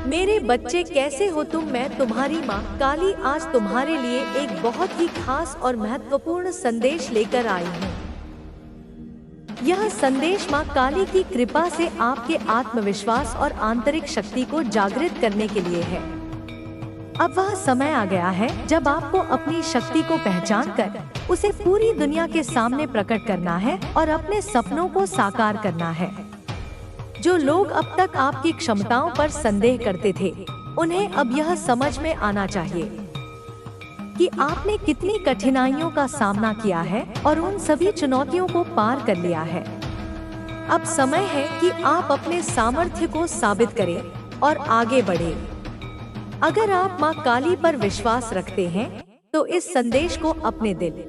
मेरे बच्चे कैसे हो तुम? मैं तुम्हारी माँ काली आज तुम्हारे लिए एक बहुत ही खास और महत्वपूर्ण संदेश लेकर आई हूँ। यह संदेश माँ काली की कृपा से आपके आत्मविश्वास और आंतरिक शक्ति को जागृत करने के लिए है। अब वह समय आ गया है जब आपको अपनी शक्ति को पहचान कर उसे पूरी दुनिया के सामने प्रकट करना है और अपने सपनों को साकार करना है। जो लोग अब तक आपकी क्षमताओं पर संदेह करते थे, उन्हें अब यह समझ में आना चाहिए कि आपने कितनी कठिनाइयों का सामना किया है और उन सभी चुनौतियों को पार कर लिया है। अब समय है कि आप अपने सामर्थ्य को साबित करें और आगे बढ़ें। अगर आप माँ काली पर विश्वास रखते हैं, तो इस संदेश को अपने दिल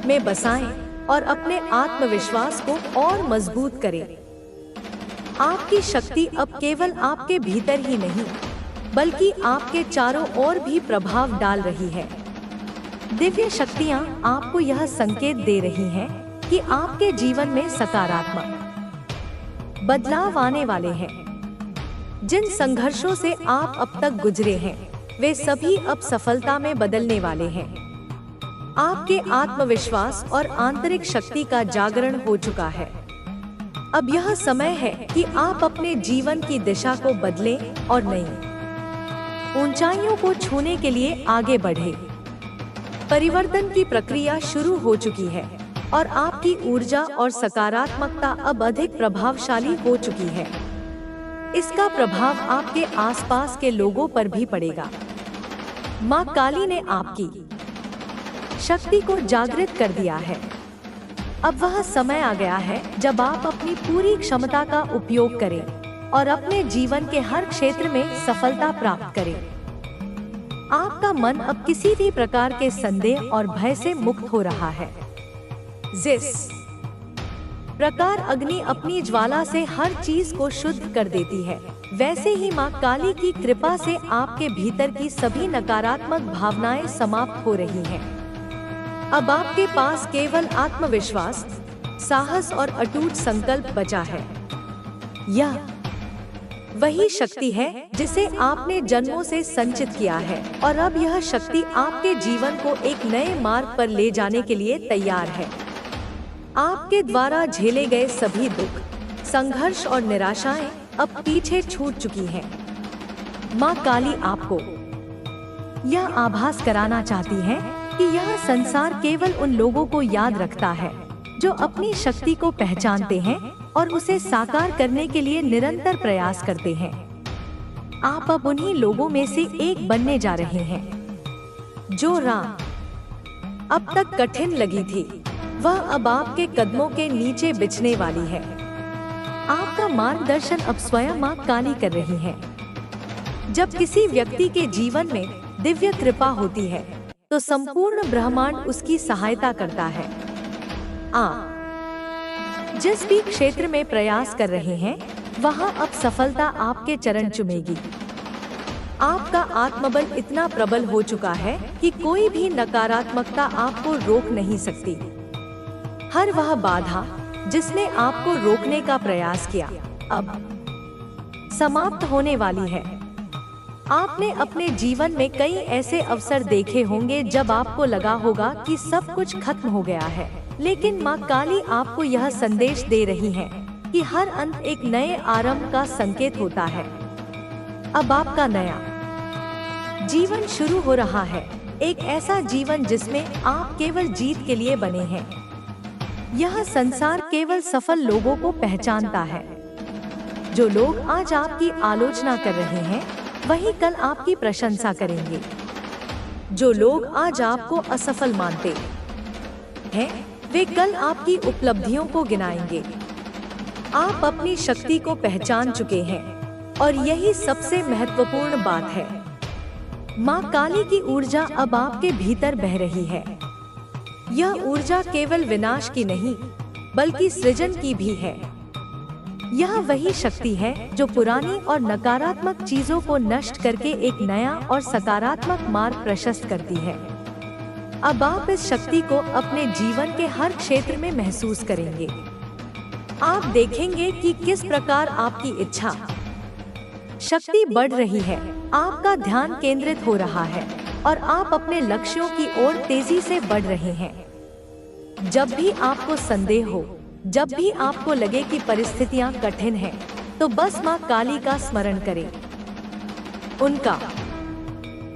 में बसाएं और अपने आत्मविश्वास को और मजबूत करें। आपकी शक्ति अब केवल आपके भीतर ही नहीं, बल्कि आपके चारों ओर भी प्रभाव डाल रही है। दिव्य शक्तियाँ आपको यह संकेत दे रही हैं कि आपके जीवन में सकारात्मक बदलाव आने वाले हैं। जिन संघर्षों से आप अब तक गुजरे हैं, वे सभी अब सफलता में बदलने वाले हैं। आपके आत्मविश्वास और आंतरिक शक्ति का जागरण हो चुका है। अब यह समय है कि आप अपने जीवन की दिशा को बदलें और नई ऊंचाइयों को छूने के लिए आगे बढ़ें। परिवर्तन की प्रक्रिया शुरू हो चुकी है और आपकी ऊर्जा और सकारात्मकता अब अधिक प्रभावशाली हो चुकी है। इसका प्रभाव आपके आसपास के लोगों पर भी पड़ेगा। माँ काली ने आपकी शक्ति को जागृत कर दिया है। अब वह समय आ गया है जब आप अपनी पूरी क्षमता का उपयोग करें और अपने जीवन के हर क्षेत्र में सफलता प्राप्त करें। आपका मन अब किसी भी प्रकार के संदेह और भय से मुक्त हो रहा है। जिस प्रकार अग्नि अपनी ज्वाला से हर चीज को शुद्ध कर देती है, वैसे ही माँ काली की कृपा से आपके भीतर की सभी नकारात्मक भावनाएं समाप्त हो रही हैं। अब आपके पास केवल आत्मविश्वास, साहस और अटूट संकल्प बचा है। यह वही शक्ति है जिसे आपने जन्मों से संचित किया है और अब यह शक्ति आपके जीवन को एक नए मार्ग पर ले जाने के लिए तैयार है। आपके द्वारा झेले गए सभी दुख, संघर्ष और निराशाएं अब पीछे छूट चुकी हैं। माँ काली आपको यह आभास कराना चाहती है कि यह संसार केवल उन लोगों को याद रखता है जो अपनी शक्ति को पहचानते हैं और उसे साकार करने के लिए निरंतर प्रयास करते हैं। आप अब उन्हीं लोगों में से एक बनने जा रहे हैं। जो राह अब तक कठिन लगी थी, वह अब आपके कदमों के नीचे बिछने वाली है। आपका मार्गदर्शन अब स्वयं माँ काली कर रही है। जब किसी व्यक्ति के जीवन में दिव्य कृपा होती है, तो संपूर्ण ब्रह्मांड उसकी सहायता करता है। आप जिस भी क्षेत्र में प्रयास कर रहे हैं, वहां अब सफलता आपके चरण चूमेगी। आपका आत्मबल इतना प्रबल हो चुका है कि कोई भी नकारात्मकता आपको रोक नहीं सकती। हर वह बाधा जिसने आपको रोकने का प्रयास किया, अब समाप्त होने वाली है। आपने अपने जीवन में कई ऐसे अवसर देखे होंगे जब आपको लगा होगा कि सब कुछ खत्म हो गया है, लेकिन माँ काली आपको यह संदेश दे रही है कि हर अंत एक नए आरंभ का संकेत होता है। अब आपका नया जीवन शुरू हो रहा है, एक ऐसा जीवन जिसमें आप केवल जीत के लिए बने हैं। यह संसार केवल सफल लोगों को पहचानता है। जो लोग आज आपकी आलोचना कर रहे हैं, वही कल आपकी प्रशंसा करेंगे। जो लोग आज आपको असफल मानते हैं, वे कल आपकी उपलब्धियों को गिनाएंगे। आप अपनी शक्ति को पहचान चुके हैं और यही सबसे महत्वपूर्ण बात है। माँ काली की ऊर्जा अब आपके भीतर बह रही है। यह ऊर्जा केवल विनाश की नहीं, बल्कि सृजन की भी है। यह वही शक्ति है जो पुरानी और नकारात्मक चीजों को नष्ट करके एक नया और सकारात्मक मार्ग प्रशस्त करती है। अब आप इस शक्ति को अपने जीवन के हर क्षेत्र में महसूस करेंगे। आप देखेंगे कि किस प्रकार आपकी इच्छा, शक्ति बढ़ रही है, आपका ध्यान केंद्रित हो रहा है और आप अपने लक्ष्यों की ओर तेजी से बढ़ रहे हैं। जब भी आपको संदेह हो, जब भी आपको लगे कि परिस्थितियां कठिन हैं, तो बस माँ काली का स्मरण करें। उनका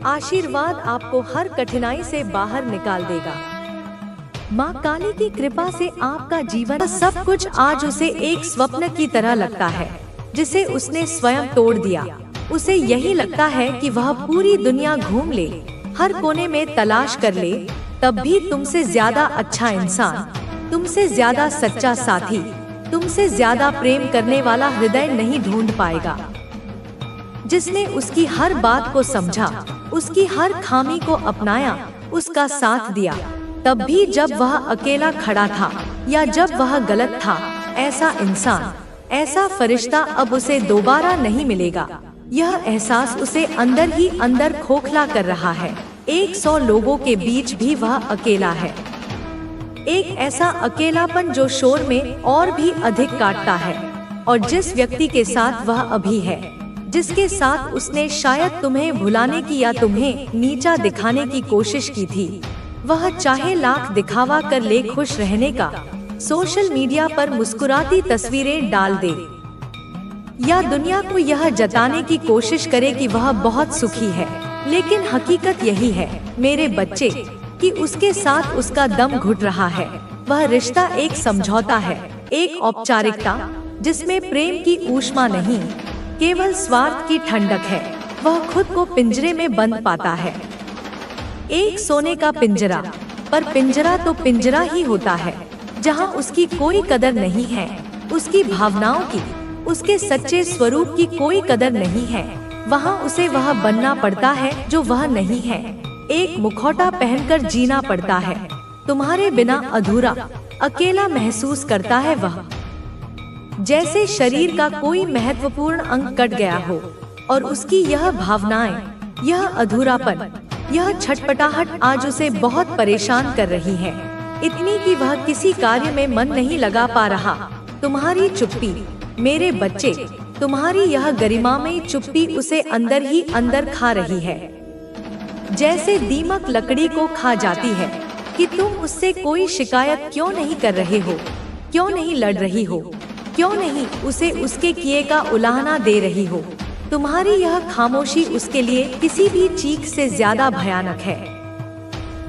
आशीर्वाद आपको हर कठिनाई से बाहर निकाल देगा। माँ काली की कृपा से आपका जीवन सब कुछ आज उसे एक स्वप्न की तरह लगता है, जिसे उसने स्वयं तोड़ दिया। उसे यही लगता है कि वह पूरी दुनिया घूम ले, हर कोने में तलाश कर ले, तब भी तुमसे ज्यादा अच्छा इंसान, तुमसे ज्यादा सच्चा साथी, तुमसे ज्यादा प्रेम करने वाला हृदय नहीं ढूंढ पाएगा। जिसने उसकी हर बात को समझा, उसकी हर खामी को अपनाया, उसका साथ दिया, तब भी जब वह अकेला खड़ा था या जब वह गलत था, ऐसा इंसान, ऐसा फरिश्ता अब उसे दोबारा नहीं मिलेगा। यह एहसास उसे अंदर ही अंदर खोखला कर रहा है। 100 लोगों के बीच भी वह अकेला है। एक ऐसा अकेलापन जो शोर में और भी अधिक काटता है। और जिस व्यक्ति के साथ वह अभी है, जिसके साथ उसने शायद तुम्हें भुलाने की या तुम्हें नीचा दिखाने की कोशिश की थी, वह चाहे लाख दिखावा कर ले खुश रहने का, सोशल मीडिया पर मुस्कुराती तस्वीरें डाल दे, या दुनिया को यह जताने की कोशिश करे कि वह बहुत सुखी है, लेकिन हकीकत यही है मेरे बच्चे कि उसके साथ उसका दम घुट रहा है। वह रिश्ता एक समझौता है, एक औपचारिकता जिसमें प्रेम की ऊष्मा नहीं, केवल स्वार्थ की ठंडक है। वह खुद को पिंजरे में बंद पाता है, एक सोने का पिंजरा, पर पिंजरा तो पिंजरा ही होता है, जहां उसकी कोई कदर नहीं है, उसकी भावनाओं की, उसके सच्चे स्वरूप की कोई कदर नहीं है। वहां उसे वह बनना पड़ता है जो वह नहीं है। एक मुखौटा पहनकर जीना पड़ता है, तुम्हारे बिना अधूरा, अकेला महसूस करता है वह, जैसे शरीर का कोई महत्वपूर्ण अंग कट गया हो। और उसकी यह भावनाएं, यह अधूरापन, यह छटपटाहट आज उसे बहुत परेशान कर रही है, इतनी कि वह किसी कार्य में मन नहीं लगा पा रहा। तुम्हारी चुप्पी मेरे बच्चे, तुम्हारी यह गरिमामयी चुप्पी उसे अंदर ही अंदर खा रही है, जैसे दीमक लकड़ी को खा जाती है। कि तुम उससे कोई शिकायत क्यों नहीं कर रहे हो, क्यों नहीं लड़ रही हो, क्यों नहीं उसे उसके किए का उलाहना दे रही हो। तुम्हारी यह खामोशी उसके लिए किसी भी चीख से ज्यादा भयानक है,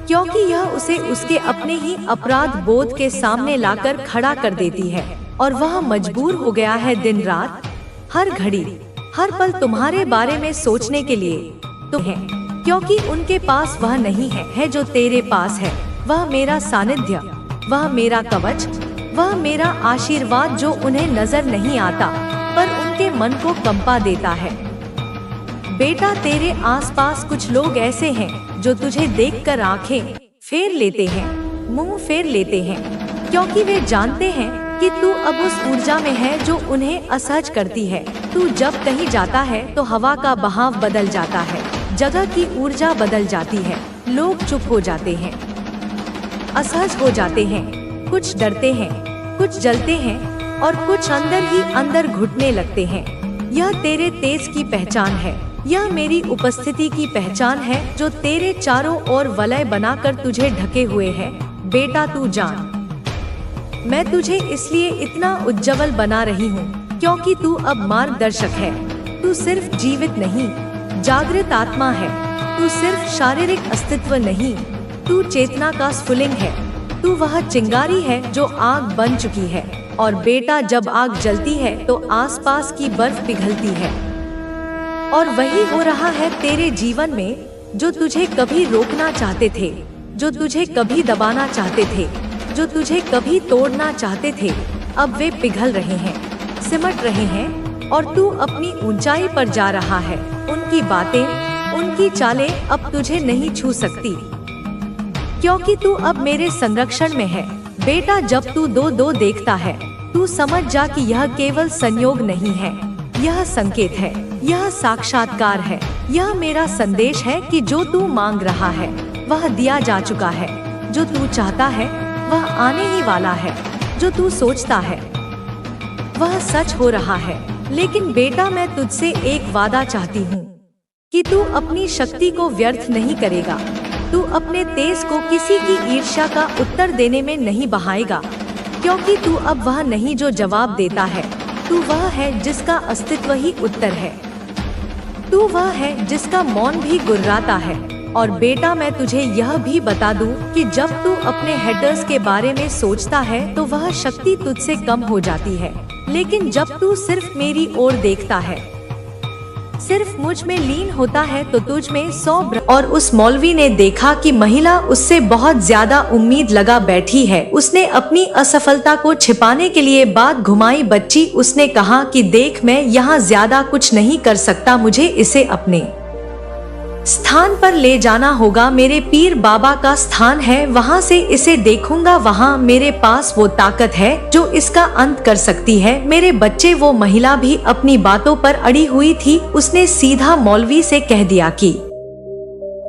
क्योंकि यह उसे उसके अपने ही अपराध बोध के सामने लाकर खड़ा कर देती है। और वह मजबूर हो गया है दिन रात, हर घड़ी, हर पल तुम्हारे बारे में सोचने के लिए तुम्हें, क्योंकि उनके पास वह नहीं है जो तेरे पास है। वह मेरा सानिध्य, वह मेरा कवच, वह मेरा आशीर्वाद जो उन्हें नजर नहीं आता पर उनके मन को कंपा देता है। बेटा, तेरे आसपास कुछ लोग ऐसे हैं जो तुझे देखकर आंखें फेर लेते हैं, मुंह फेर लेते हैं, क्योंकि वे जानते हैं कि तू अब उस ऊर्जा में है जो उन्हें असहज करती है। तू जब कहीं जाता है तो हवा का बहाव बदल जाता है, जगह की ऊर्जा बदल जाती है, लोग चुप हो जाते हैं, असहज हो जाते हैं, कुछ डरते हैं, कुछ जलते हैं और कुछ अंदर ही अंदर घुटने लगते हैं। यह तेरे तेज की पहचान है, यह मेरी उपस्थिति की पहचान है जो तेरे चारों ओर वलय बनाकर तुझे ढके हुए है। बेटा, तू जान, मैं तुझे इसलिए इतना उज्जवल बना रही हूँ क्योंकि तू अब मार्गदर्शक है। तू सिर्फ जीवित नहीं, जागृत आत्मा है। तू सिर्फ शारीरिक अस्तित्व नहीं, तू चेतना का स्फुलिंग है। तू वह चिंगारी है जो आग बन चुकी है। और बेटा, जब आग जलती है तो आसपास की बर्फ पिघलती है। और वही हो रहा है तेरे जीवन में, जो तुझे कभी रोकना चाहते थे, जो तुझे कभी दबाना चाहते थे, जो तुझे कभी तोड़ना चाहते थे, अब वे पिघल रहे हैं, सिमट रहे हैं और तू अपनी ऊंचाई पर जा रहा है। उनकी बातें, उनकी चालें अब तुझे नहीं छू सकती, क्योंकि तू अब मेरे संरक्षण में है। बेटा, जब तू 2-2 देखता है, तू समझ जा कि यह केवल संयोग नहीं है, यह संकेत है, यह साक्षात्कार है। यह मेरा संदेश है कि जो तू मांग रहा है वह दिया जा चुका है, जो तू चाहता है वह आने ही वाला है, जो तू सोचता है वह सच हो रहा है। लेकिन बेटा मैं तुझसे एक वादा चाहती हूँ कि तू अपनी शक्ति को व्यर्थ नहीं करेगा। तू अपने तेज को किसी की ईर्ष्या का उत्तर देने में नहीं बहाएगा, क्योंकि तू अब वह नहीं जो जवाब देता है, तू वह है जिसका अस्तित्व ही उत्तर है। तू वह है जिसका मौन भी गुर्राता है। और बेटा मैं तुझे यह भी बता दूं कि जब तू अपने हेडर्स के बारे में सोचता है तो वह शक्ति तुझसे कम हो जाती है, लेकिन जब तू सिर्फ मेरी ओर देखता है, सिर्फ मुझ में लीन होता है तो तुझ में 100। और उस मौलवी ने देखा कि महिला उससे बहुत ज्यादा उम्मीद लगा बैठी है। उसने अपनी असफलता को छिपाने के लिए बात घुमाई। बच्ची, उसने कहा कि देख, मैं यहाँ ज्यादा कुछ नहीं कर सकता, मुझे इसे अपने स्थान पर ले जाना होगा। मेरे पीर बाबा का स्थान है, वहाँ से इसे देखूंगा। वहाँ मेरे पास वो ताकत है जो इसका अंत कर सकती है। मेरे बच्चे, वो महिला भी अपनी बातों पर अड़ी हुई थी। उसने सीधा मौलवी से कह दिया कि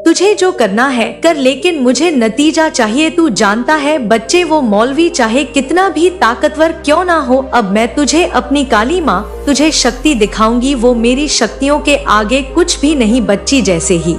तुझे जो करना है कर, लेकिन मुझे नतीजा चाहिए। तू जानता है बच्चे, वो मौलवी चाहे कितना भी ताकतवर क्यों ना हो, अब मैं तुझे अपनी काली माँ तुझे शक्ति दिखाऊंगी। वो मेरी शक्तियों के आगे कुछ भी नहीं। बच्ची, जैसे ही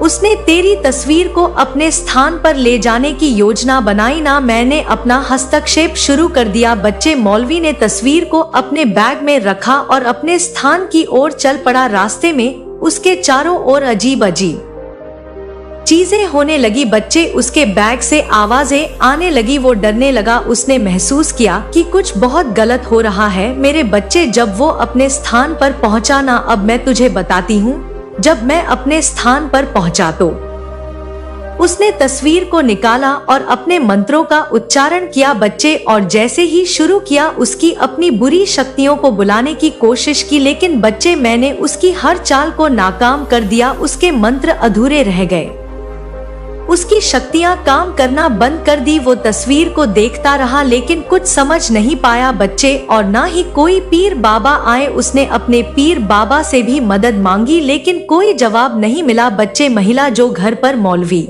उसने तेरी तस्वीर को अपने स्थान पर ले जाने की योजना बनाई ना, मैंने अपना हस्तक्षेप शुरू कर दिया। बच्चे, मौलवी ने तस्वीर को अपने बैग में रखा और अपने स्थान की ओर चल पड़ा। रास्ते में उसके चारों ओर अजीब अजीब चीजें होने लगी। बच्चे, उसके बैग से आवाजें आने लगी। वो डरने लगा। उसने महसूस किया कि कुछ बहुत गलत हो रहा है। मेरे बच्चे, जब वो अपने स्थान पर पहुंचा ना, अब मैं तुझे बताती हूँ, जब मैं अपने स्थान पर पहुंचा तो उसने तस्वीर को निकाला और अपने मंत्रों का उच्चारण किया। बच्चे, और जैसे ही शुरू किया उसकी अपनी बुरी शक्तियों को बुलाने की कोशिश की, लेकिन बच्चे, मैंने उसकी हर चाल को नाकाम कर दिया। उसके मंत्र अधूरे रह गए, उसकी शक्तियां काम करना बंद कर दी। वो तस्वीर को देखता रहा लेकिन कुछ समझ नहीं पाया। बच्चे, और ना ही कोई पीर बाबा आए। उसने अपने पीर बाबा से भी मदद मांगी लेकिन कोई जवाब नहीं मिला। बच्चे, महिला जो घर पर मौलवी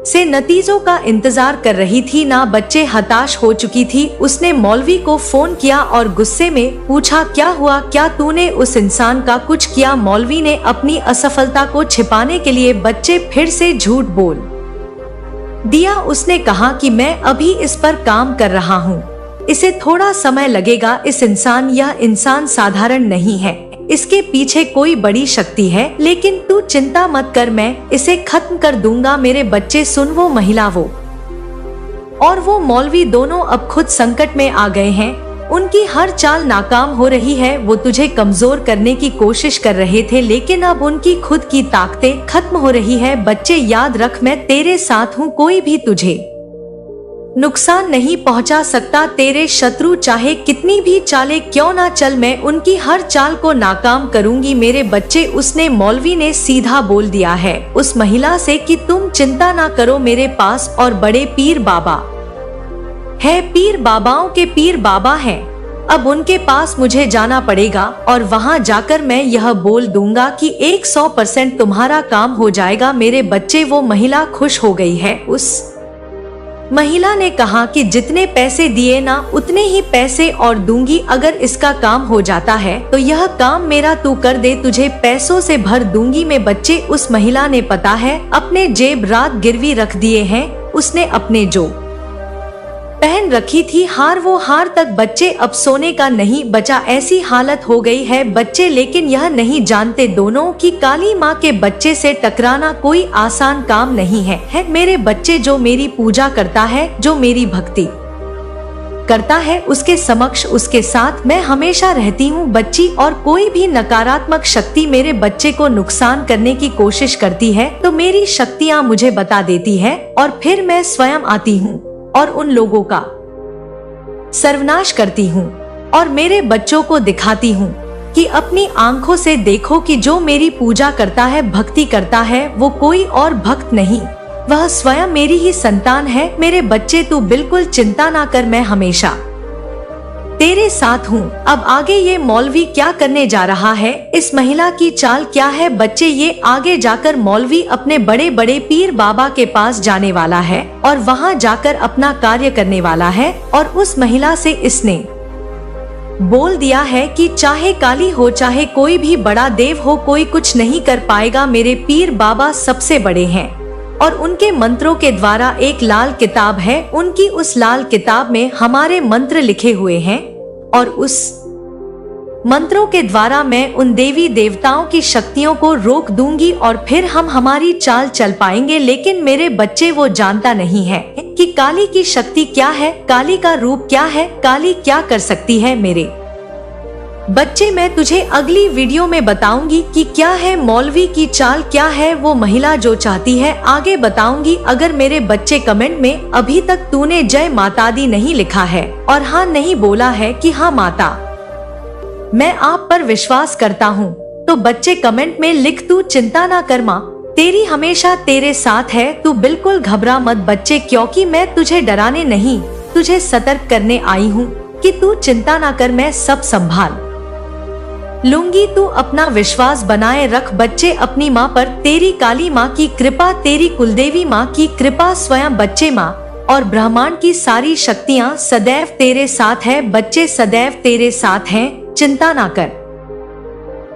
से नतीजों का इंतजार कर रही थी ना, बच्चे हताश हो चुकी थी। उसने मौलवी को फोन किया और गुस्से में पूछा, क्या हुआ, क्या तूने उस इंसान का कुछ किया? मौलवी ने अपनी असफलता को छिपाने के लिए बच्चे फिर से झूठ बोल दिया। उसने कहा कि मैं अभी इस पर काम कर रहा हूँ, इसे थोड़ा समय लगेगा। यह इंसान साधारण नहीं है, इसके पीछे कोई बड़ी शक्ति है, लेकिन तू चिंता मत कर, मैं इसे खत्म कर दूंगा। मेरे बच्चे सुन, वो महिला और वो मौलवी दोनों अब खुद संकट में आ गए हैं। उनकी हर चाल नाकाम हो रही है। वो तुझे कमजोर करने की कोशिश कर रहे थे लेकिन अब उनकी खुद की ताकतें खत्म हो रही है। बच्चे याद रख, मैं तेरे साथ हूँ, कोई भी तुझे नुकसान नहीं पहुंचा सकता। तेरे शत्रु चाहे कितनी भी चालें क्यों ना चल, मैं उनकी हर चाल को नाकाम करूंगी। मेरे बच्चे, उसने मौलवी ने सीधा बोल दिया है उस महिला से कि तुम चिंता ना करो, मेरे पास और बड़े पीर बाबा है, पीर बाबाओं के पीर बाबा हैं। अब उनके पास मुझे जाना पड़ेगा और वहां जाकर मैं यह बोल दूंगा कि 100% तुम्हारा काम हो जाएगा। मेरे बच्चे, वो महिला खुश हो गई है। उस महिला ने कहा कि जितने पैसे दिए ना उतने ही पैसे और दूंगी। अगर इसका काम हो जाता है तो यह काम मेरा तू कर दे, तुझे पैसों से भर दूंगी। मैं बच्चे, उस महिला ने पता है अपने जेब रात गिरवी रख दिए हैं। उसने अपने जो पहन रखी थी वो हार तक। बच्चे, अब सोने का नहीं बचा, ऐसी हालत हो गई है। बच्चे, लेकिन यह नहीं जानते दोनों कि काली माँ के बच्चे से टकराना कोई आसान काम नहीं है। मेरे बच्चे, जो मेरी पूजा करता है, जो मेरी भक्ति करता है, उसके समक्ष, उसके साथ मैं हमेशा रहती हूँ। बच्ची, और कोई भी नकारात्मक शक्ति मेरे बच्चे को नुकसान करने की कोशिश करती है तो मेरी शक्तियाँ मुझे बता देती है और फिर मैं स्वयं आती हूँ और उन लोगों का सर्वनाश करती हूँ और मेरे बच्चों को दिखाती हूँ कि अपनी आंखों से देखो कि जो मेरी पूजा करता है, भक्ति करता है, वो कोई और भक्त नहीं, वह स्वयं मेरी ही संतान है। मेरे बच्चे, तू बिल्कुल चिंता ना कर, मैं हमेशा तेरे साथ हूँ। अब आगे ये मौलवी क्या करने जा रहा है, इस महिला की चाल क्या है? बच्चे, ये आगे जाकर मौलवी अपने बड़े बड़े पीर बाबा के पास जाने वाला है और वहाँ जाकर अपना कार्य करने वाला है और उस महिला से इसने बोल दिया है कि चाहे काली हो चाहे कोई भी बड़ा देव हो, कोई कुछ नहीं कर पाएगा। मेरे पीर बाबा सबसे बड़े हैं और उनके मंत्रों के द्वारा एक लाल किताब है, उनकी उस लाल किताब में हमारे मंत्र लिखे हुए हैं और उस मंत्रों के द्वारा मैं उन देवी देवताओं की शक्तियों को रोक दूंगी और फिर हम हमारी चाल चल पाएंगे। लेकिन मेरे बच्चे वो जानता नहीं है कि काली की शक्ति क्या है, काली का रूप क्या है, काली क्या कर सकती है। मेरे बच्चे, मैं तुझे अगली वीडियो में बताऊंगी कि क्या है मौलवी की चाल, क्या है वो महिला जो चाहती है, आगे बताऊंगी। अगर मेरे बच्चे कमेंट में अभी तक तूने जय माता दी नहीं लिखा है और हाँ नहीं बोला है कि हाँ माता मैं आप पर विश्वास करता हूँ, तो बच्चे कमेंट में लिख तू चिंता ना कर माँ तेरी हमेशा तेरे साथ है, तू बिल्कुल घबरा मत बच्चे, क्योंकि मैं तुझे डराने नहीं तुझे सतर्क करने आई हूँ कि तू चिंता ना कर, मैं सब संभाल लूंगी। तू अपना विश्वास बनाए रख बच्चे अपनी माँ पर, तेरी काली माँ की कृपा, तेरी कुलदेवी माँ की कृपा, स्वयं बच्चे माँ और ब्रह्मांड की सारी शक्तियाँ सदैव तेरे साथ है बच्चे, सदैव तेरे साथ हैं, चिंता ना कर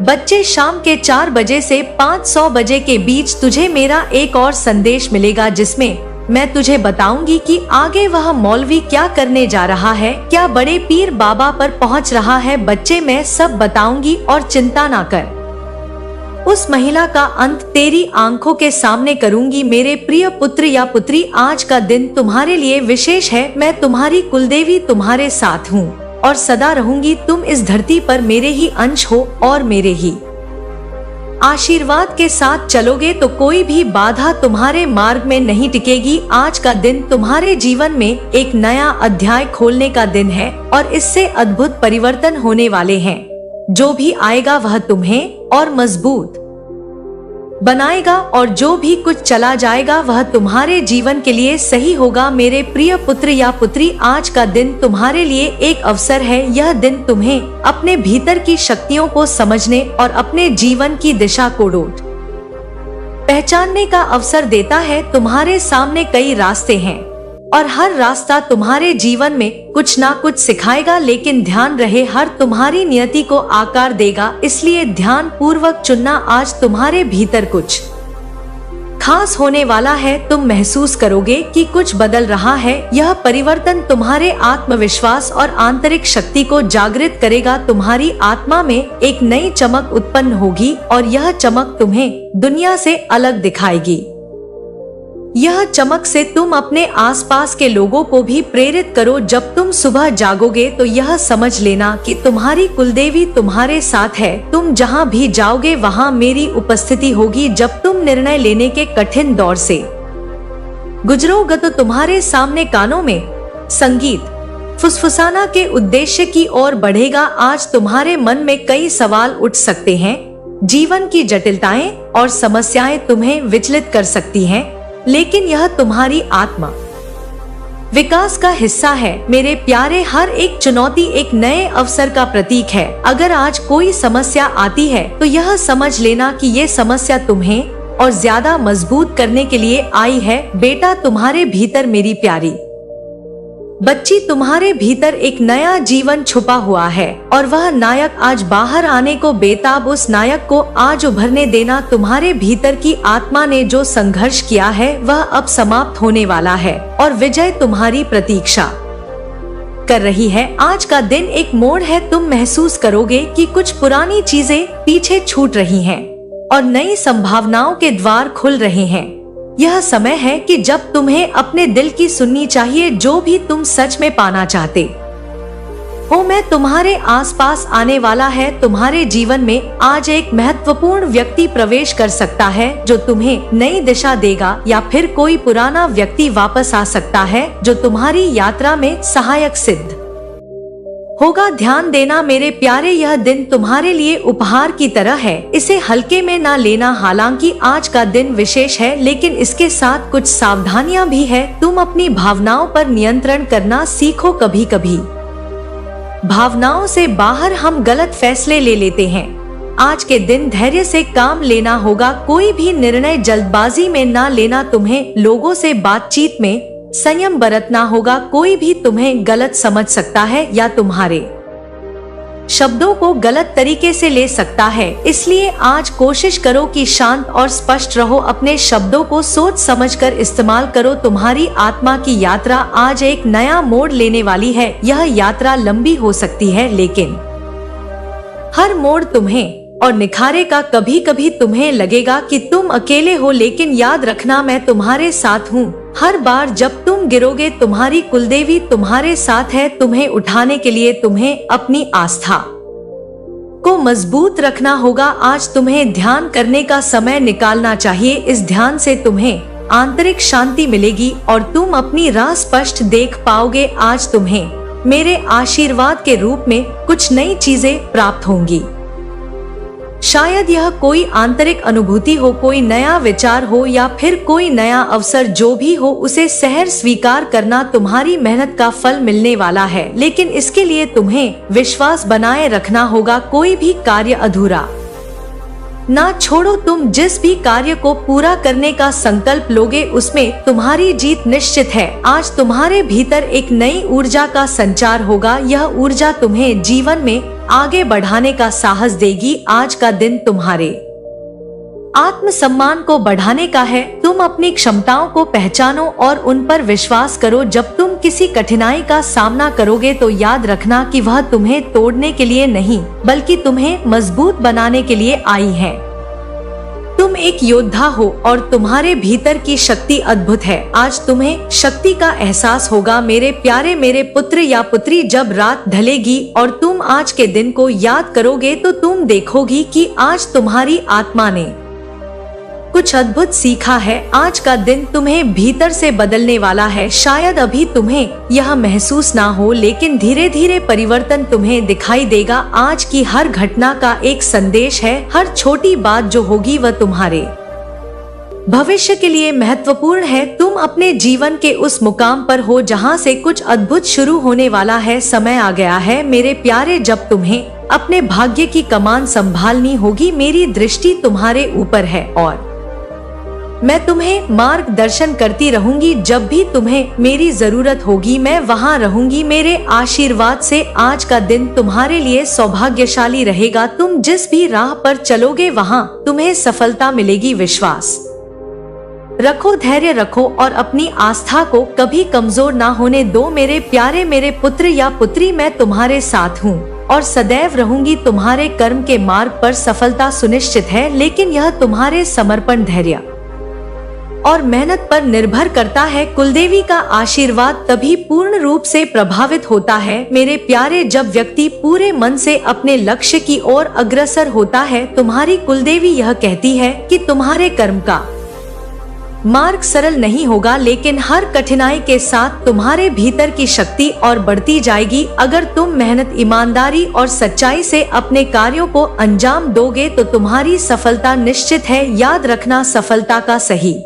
बच्चे। शाम के 4 बजे से 500 बजे के बीच तुझे मेरा एक और संदेश मिलेगा जिसमें मैं तुझे बताऊंगी कि आगे वह मौलवी क्या करने जा रहा है, क्या बड़े पीर बाबा पर पहुंच रहा है। बच्चे मैं सब बताऊंगी और चिंता ना कर, उस महिला का अंत तेरी आंखों के सामने करूंगी। मेरे प्रिय पुत्र या पुत्री, आज का दिन तुम्हारे लिए विशेष है। मैं तुम्हारी कुलदेवी तुम्हारे साथ हूँ और सदा रहूंगी। तुम इस धरती पर मेरे ही अंश हो और मेरे ही आशीर्वाद के साथ चलोगे तो कोई भी बाधा तुम्हारे मार्ग में नहीं टिकेगी। आज का दिन तुम्हारे जीवन में एक नया अध्याय खोलने का दिन है और इससे अद्भुत परिवर्तन होने वाले हैं। जो भी आएगा वह तुम्हें और मजबूत बनाएगा और जो भी कुछ चला जाएगा वह तुम्हारे जीवन के लिए सही होगा। मेरे प्रिय पुत्र या पुत्री, आज का दिन तुम्हारे लिए एक अवसर है। यह दिन तुम्हें अपने भीतर की शक्तियों को समझने और अपने जीवन की दिशा को पहचानने का अवसर देता है। तुम्हारे सामने कई रास्ते हैं और हर रास्ता तुम्हारे जीवन में कुछ ना कुछ सिखाएगा, लेकिन ध्यान रहे हर तुम्हारी नियति को आकार देगा। इसलिए ध्यान पूर्वक चुनना। आज तुम्हारे भीतर कुछ खास होने वाला है। तुम महसूस करोगे कि कुछ बदल रहा है। यह परिवर्तन तुम्हारे आत्मविश्वास और आंतरिक शक्ति को जागृत करेगा। तुम्हारी आत्मा में एक नई चमक उत्पन्न होगी और यह चमक तुम्हें दुनिया से अलग दिखाएगी। यह चमक से तुम अपने आसपास के लोगों को भी प्रेरित करो। जब तुम सुबह जागोगे तो यह समझ लेना कि तुम्हारी कुलदेवी तुम्हारे साथ है। तुम जहाँ भी जाओगे वहाँ मेरी उपस्थिति होगी। जब तुम निर्णय लेने के कठिन दौर से गुजरोगे तो तुम्हारे सामने कानों में संगीत फुसफुसाना के उद्देश्य की ओर बढ़ेगा। आज तुम्हारे मन में कई सवाल उठ सकते हैं। जीवन की जटिलताएं और समस्याएं तुम्हें विचलित कर सकती हैं, लेकिन यह तुम्हारी आत्मा विकास का हिस्सा है। मेरे प्यारे, हर एक चुनौती एक नए अवसर का प्रतीक है। अगर आज कोई समस्या आती है तो यह समझ लेना कि ये समस्या तुम्हें और ज्यादा मजबूत करने के लिए आई है। बेटा, तुम्हारे भीतर मेरी प्यारी बच्ची, तुम्हारे भीतर एक नया जीवन छुपा हुआ है और वह नायक आज बाहर आने को बेताब। उस नायक को आज उभरने देना। तुम्हारे भीतर की आत्मा ने जो संघर्ष किया है वह अब समाप्त होने वाला है और विजय तुम्हारी प्रतीक्षा कर रही है। आज का दिन एक मोड़ है। तुम महसूस करोगे कि कुछ पुरानी चीजें पीछे छूट रही हैं और नई संभावनाओं के द्वार खुल रहे हैं। यह समय है कि जब तुम्हें अपने दिल की सुननी चाहिए। जो भी तुम सच में पाना चाहते हो मैं तुम्हारे आसपास आने वाला है। तुम्हारे जीवन में आज एक महत्वपूर्ण व्यक्ति प्रवेश कर सकता है जो तुम्हें नई दिशा देगा, या फिर कोई पुराना व्यक्ति वापस आ सकता है जो तुम्हारी यात्रा में सहायक सिद्ध होगा। ध्यान देना मेरे प्यारे, यह दिन तुम्हारे लिए उपहार की तरह है। इसे हल्के में ना लेना। हालांकि आज का दिन विशेष है, लेकिन इसके साथ कुछ सावधानियां भी है। तुम अपनी भावनाओं पर नियंत्रण करना सीखो। कभी कभी भावनाओं से बाहर हम गलत फैसले ले लेते हैं। आज के दिन धैर्य से काम लेना होगा। कोई भी निर्णय जल्दबाजी में ना लेना। तुम्हें लोगों से बातचीत में संयम बरतना होगा। कोई भी तुम्हें गलत समझ सकता है या तुम्हारे शब्दों को गलत तरीके से ले सकता है। इसलिए आज कोशिश करो कि शांत और स्पष्ट रहो। अपने शब्दों को सोच समझकर इस्तेमाल करो। तुम्हारी आत्मा की यात्रा आज एक नया मोड़ लेने वाली है। यह यात्रा लंबी हो सकती है, लेकिन हर मोड़ तुम्हें और निखारेगा। कभी कभी तुम्हें लगेगा कि तुम अकेले हो, लेकिन याद रखना, मैं तुम्हारे साथ हूँ। हर बार जब तुम गिरोगे, तुम्हारी कुलदेवी तुम्हारे साथ है। तुम्हें उठाने के लिए तुम्हें अपनी आस्था को मजबूत रखना होगा। आज तुम्हें ध्यान करने का समय निकालना चाहिए। इस ध्यान से तुम्हें आंतरिक शांति मिलेगी और तुम अपनी राह स्पष्ट देख पाओगे। आज तुम्हें मेरे आशीर्वाद के रूप में कुछ नई चीजें प्राप्त होंगी। शायद यह कोई आंतरिक अनुभूति हो, कोई नया विचार हो या फिर कोई नया अवसर। जो भी हो उसे सहर्ष स्वीकार करना। तुम्हारी मेहनत का फल मिलने वाला है, लेकिन इसके लिए तुम्हें विश्वास बनाए रखना होगा। कोई भी कार्य अधूरा ना छोड़ो। तुम जिस भी कार्य को पूरा करने का संकल्प लोगे, उसमें तुम्हारी जीत निश्चित है। आज तुम्हारे भीतर एक नई ऊर्जा का संचार होगा। यह ऊर्जा तुम्हें जीवन में आगे बढ़ाने का साहस देगी। आज का दिन तुम्हारे आत्मसम्मान को बढ़ाने का है। तुम अपनी क्षमताओं को पहचानो और उन पर विश्वास करो। जब तुम किसी कठिनाई का सामना करोगे तो याद रखना कि वह तुम्हें तोड़ने के लिए नहीं, बल्कि तुम्हें मजबूत बनाने के लिए आई है। तुम एक योद्धा हो और तुम्हारे भीतर की शक्ति अद्भुत है। आज तुम्हें शक्ति का एहसास होगा। मेरे प्यारे मेरे पुत्र या पुत्री, जब रात ढलेगी और तुम आज के दिन को याद करोगे तो तुम देखोगी कि आज तुम्हारी आत्मा ने कुछ अद्भुत सीखा है। आज का दिन तुम्हें भीतर से बदलने वाला है। शायद अभी तुम्हें यह महसूस ना हो, लेकिन धीरे धीरे परिवर्तन तुम्हें दिखाई देगा। आज की हर घटना का एक संदेश है। हर छोटी बात जो होगी वह तुम्हारे भविष्य के लिए महत्वपूर्ण है। तुम अपने जीवन के उस मुकाम पर हो जहां से कुछ अद्भुत शुरू होने वाला है। समय आ गया है मेरे प्यारे, जब तुम्हें अपने भाग्य की कमान संभालनी होगी। मेरी दृष्टि तुम्हारे ऊपर है और मैं तुम्हें मार्गदर्शन करती रहूंगी। जब भी तुम्हें मेरी जरूरत होगी, मैं वहां रहूंगी। मेरे आशीर्वाद से आज का दिन तुम्हारे लिए सौभाग्यशाली रहेगा। तुम जिस भी राह पर चलोगे वहां तुम्हें सफलता मिलेगी। विश्वास रखो, धैर्य रखो और अपनी आस्था को कभी कमजोर ना होने दो। मेरे प्यारे मेरे पुत्र या पुत्री, मैं तुम्हारे साथ हूँ और सदैव रहूंगी। तुम्हारे कर्म के मार्ग पर सफलता सुनिश्चित है, लेकिन यह तुम्हारे समर्पण, धैर्य और मेहनत पर निर्भर करता है। कुलदेवी का आशीर्वाद तभी पूर्ण रूप से प्रभावित होता है मेरे प्यारे, जब व्यक्ति पूरे मन से अपने लक्ष्य की ओर अग्रसर होता है। तुम्हारी कुलदेवी यह कहती है कि तुम्हारे कर्म का मार्ग सरल नहीं होगा, लेकिन हर कठिनाई के साथ तुम्हारे भीतर की शक्ति और बढ़ती जाएगी। अगर तुम मेहनत, ईमानदारी और सच्चाई से अपने कार्यों को अंजाम दोगे तो तुम्हारी सफलता निश्चित है। याद रखना, सफलता का सही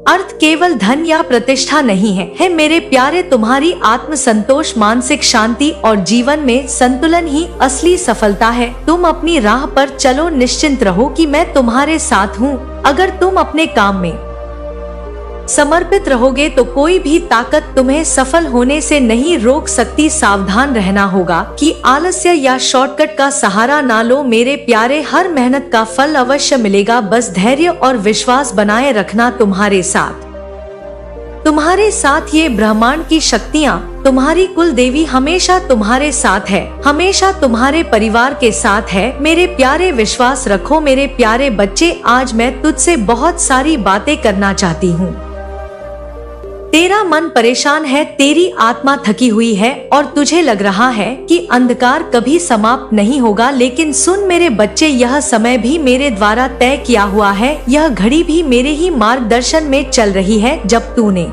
अर्थ केवल धन या प्रतिष्ठा नहीं है मेरे प्यारे। तुम्हारी आत्म संतोष, मानसिक शांति और जीवन में संतुलन ही असली सफलता है। तुम अपनी राह पर चलो, निश्चिंत रहो कि मैं तुम्हारे साथ हूँ। अगर तुम अपने काम में समर्पित रहोगे तो कोई भी ताकत तुम्हें सफल होने से नहीं रोक सकती। सावधान रहना होगा कि आलस्य या शॉर्टकट का सहारा ना लो मेरे प्यारे। हर मेहनत का फल अवश्य मिलेगा। बस धैर्य और विश्वास बनाए रखना। तुम्हारे साथ ये ब्रह्मांड की शक्तियाँ, तुम्हारी कुल देवी हमेशा तुम्हारे साथ है, हमेशा तुम्हारे परिवार के साथ है मेरे प्यारे। विश्वास रखो मेरे प्यारे बच्चे। आज मैं तुझसे बहुत सारी बातें करना चाहती हूँ। तेरा मन परेशान है, तेरी आत्मा थकी हुई है और तुझे लग रहा है कि अंधकार कभी समाप्त नहीं होगा, लेकिन सुन मेरे बच्चे, यह समय भी मेरे द्वारा तय किया हुआ है। यह घड़ी भी मेरे ही मार्गदर्शन में चल रही है। जब तूने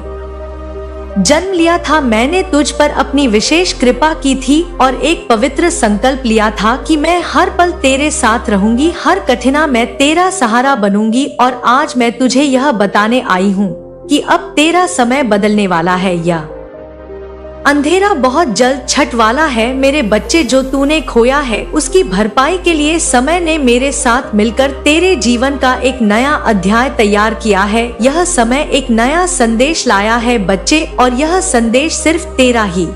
जन्म लिया था, मैंने तुझ पर अपनी विशेष कृपा की थी और एक पवित्र संकल्प लिया था कि मैं हर पल तेरे साथ रहूंगी, हर कठिना मैं तेरा सहारा बनूंगी। और आज मैं तुझे यह बताने आई हूँ कि अब तेरा समय बदलने वाला है। यह अंधेरा बहुत जल्द छट वाला है मेरे बच्चे। जो तूने खोया है उसकी भरपाई के लिए समय ने मेरे साथ मिलकर तेरे जीवन का एक नया अध्याय तैयार किया है। यह समय एक नया संदेश लाया है बच्चे, और यह संदेश सिर्फ तेरा ही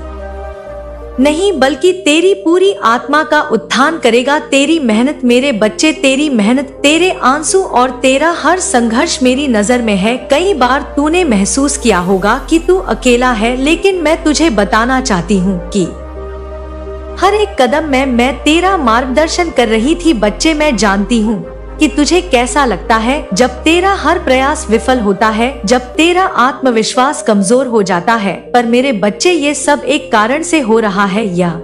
नहीं बल्कि तेरी पूरी आत्मा का उत्थान करेगा। तेरी मेहनत मेरे बच्चे, तेरी मेहनत, तेरे आंसू और तेरा हर संघर्ष मेरी नजर में है। कई बार तूने महसूस किया होगा कि तू अकेला है, लेकिन मैं तुझे बताना चाहती हूँ कि हर एक कदम में मैं तेरा मार्गदर्शन कर रही थी। बच्चे, मैं जानती हूँ कि तुझे कैसा लगता है जब तेरा हर प्रयास विफल होता है, जब तेरा आत्मविश्वास कमजोर हो जाता है। पर मेरे बच्चे, ये सब एक कारण से हो रहा है। यह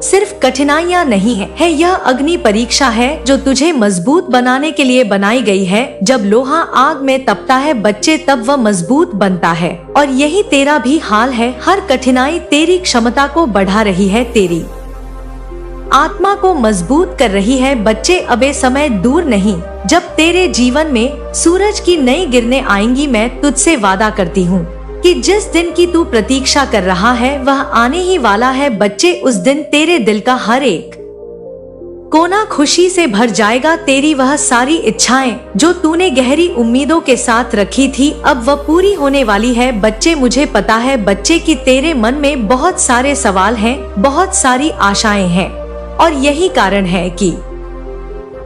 सिर्फ कठिनाइयाँ नहीं है, यह अग्नि परीक्षा है जो तुझे मजबूत बनाने के लिए बनाई गई है। जब लोहा आग में तपता है बच्चे, तब वह मजबूत बनता है। और यही तेरा भी हाल है। हर कठिनाई तेरी क्षमता को बढ़ा रही है, तेरी आत्मा को मजबूत कर रही है। बच्चे, अब ये समय दूर नहीं जब तेरे जीवन में सूरज की नई किरणें आएंगी। मैं तुझसे वादा करती हूँ कि जिस दिन की तू प्रतीक्षा कर रहा है वह आने ही वाला है। बच्चे, उस दिन तेरे दिल का हर एक कोना खुशी से भर जाएगा। तेरी वह सारी इच्छाएं जो तूने गहरी उम्मीदों के साथ रखी थी, अब वह पूरी होने वाली है। बच्चे, मुझे पता है बच्चे कि तेरे मन में बहुत सारे सवाल हैं, बहुत सारी आशाएं हैं, और यही कारण है कि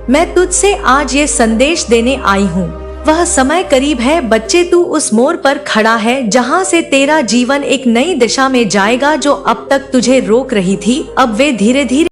मैं तुझसे आज ये संदेश देने आई हूँ। वह समय करीब है बच्चे, तू उस मोड़ पर खड़ा है जहाँ से तेरा जीवन एक नई दिशा में जाएगा। जो अब तक तुझे रोक रही थी, अब वे धीरे धीरे